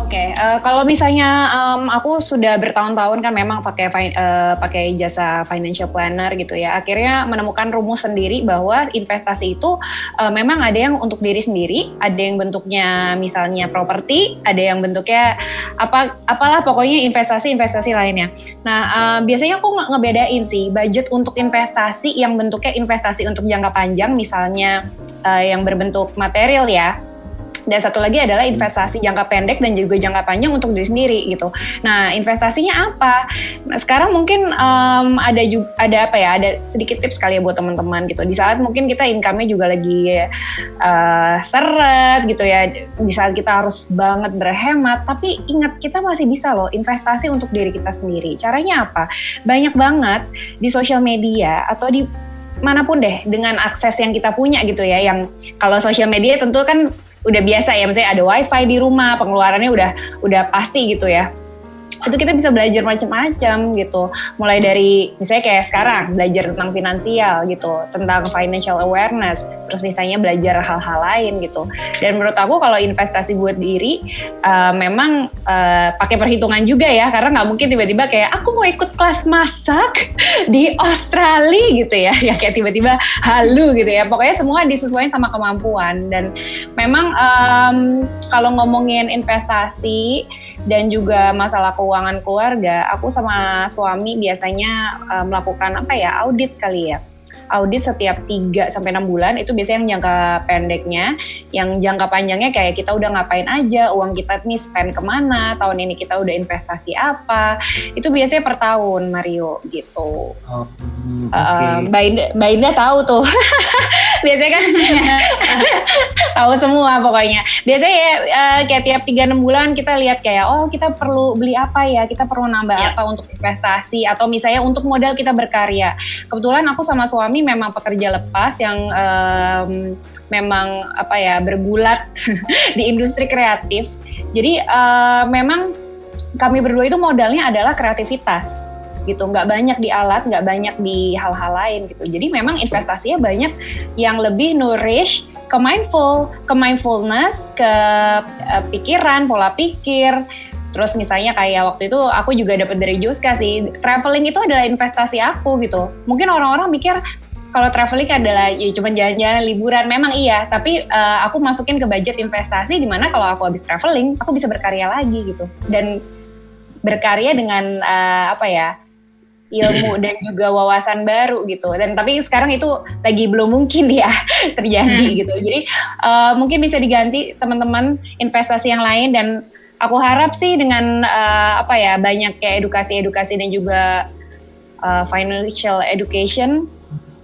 Oke, kalau misalnya aku sudah bertahun-tahun kan memang pakai jasa financial planner gitu ya. Akhirnya menemukan rumus sendiri bahwa investasi itu memang ada yang untuk diri sendiri, ada yang bentuknya misalnya properti, ada yang bentuknya apalah pokoknya investasi lainnya. Nah, biasanya aku ngebedain sih budget untuk investasi yang bentuknya investasi untuk jangka panjang, misalnya yang berbentuk material ya. Dan satu lagi adalah investasi jangka pendek dan juga jangka panjang untuk diri sendiri gitu. Nah, investasinya apa? Nah, sekarang mungkin ada sedikit tips kali ya buat teman-teman gitu. Di saat mungkin kita income-nya juga lagi seret gitu ya. Di saat kita harus banget berhemat, tapi ingat kita masih bisa loh investasi untuk diri kita sendiri. Caranya apa? Banyak banget di sosial media atau di manapun deh dengan akses yang kita punya gitu ya. Yang kalau sosial media tentu kan udah biasa ya, misalnya ada wifi di rumah, pengeluarannya udah pasti gitu ya. Itu kita bisa belajar macam-macam gitu. Mulai dari misalnya kayak sekarang belajar tentang finansial gitu, tentang financial awareness, terus misalnya belajar hal-hal lain gitu. Dan menurut aku kalau investasi buat diri memang pakai perhitungan juga ya, karena nggak mungkin tiba-tiba kayak aku mau ikut kelas masak di Australia gitu ya, ya kayak tiba-tiba halu gitu ya. Pokoknya semua disesuaikan sama kemampuan. Dan memang kalau ngomongin investasi dan juga masalah keuangan keluarga, aku sama suami biasanya melakukan audit kali ya. Audit setiap 3-6 bulan, itu biasanya yang jangka pendeknya. Yang jangka panjangnya kayak kita udah ngapain aja, uang kita nih spend kemana, tahun ini kita udah investasi apa. Itu biasanya per tahun, Mario, gitu. Mbak Indah tahu tuh. Biasanya kan tahu semua pokoknya. Biasanya kayak tiap 3-6 bulan kita lihat kayak kita perlu beli apa ya, kita perlu nambah apa untuk investasi atau misalnya untuk modal kita berkarya. Kebetulan aku sama suami memang pekerja lepas yang memang bergulat di industri kreatif. Jadi memang kami berdua itu modalnya adalah kreativitas gitu, nggak banyak di alat, nggak banyak di hal-hal lain gitu. Jadi memang investasinya banyak yang lebih nourish ke mindfulness, ke pikiran, pola pikir. Terus misalnya kayak waktu itu aku juga dapat dari Juska sih, traveling itu adalah investasi aku gitu. Mungkin orang-orang mikir kalau traveling adalah ya cuma jalan-jalan liburan, memang iya, tapi aku masukin ke budget investasi di mana kalau aku habis traveling, aku bisa berkarya lagi gitu. Dan berkarya dengan ilmu dan juga wawasan baru gitu. Dan tapi sekarang itu lagi belum mungkin ya terjadi gitu. Jadi mungkin bisa diganti teman-teman investasi yang lain. Dan aku harap sih dengan banyak kayak edukasi dan juga financial education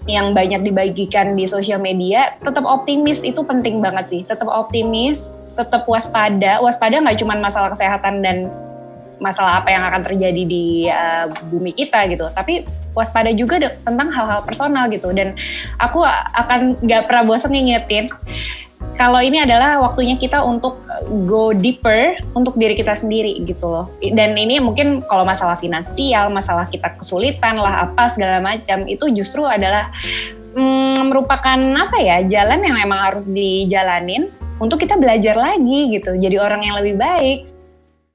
yang banyak dibagikan di sosial media, tetap optimis itu penting banget sih. Tetap optimis, tetap waspada nggak cuma masalah kesehatan dan masalah apa yang akan terjadi di bumi kita gitu, tapi waspada juga tentang hal-hal personal gitu. Dan aku akan gak pernah bosan ngingetin kalau ini adalah waktunya kita untuk go deeper untuk diri kita sendiri gitu loh. Dan ini mungkin kalau masalah finansial, masalah kita kesulitan lah apa segala macam, itu justru adalah merupakan jalan yang memang harus dijalanin untuk kita belajar lagi gitu, jadi orang yang lebih baik.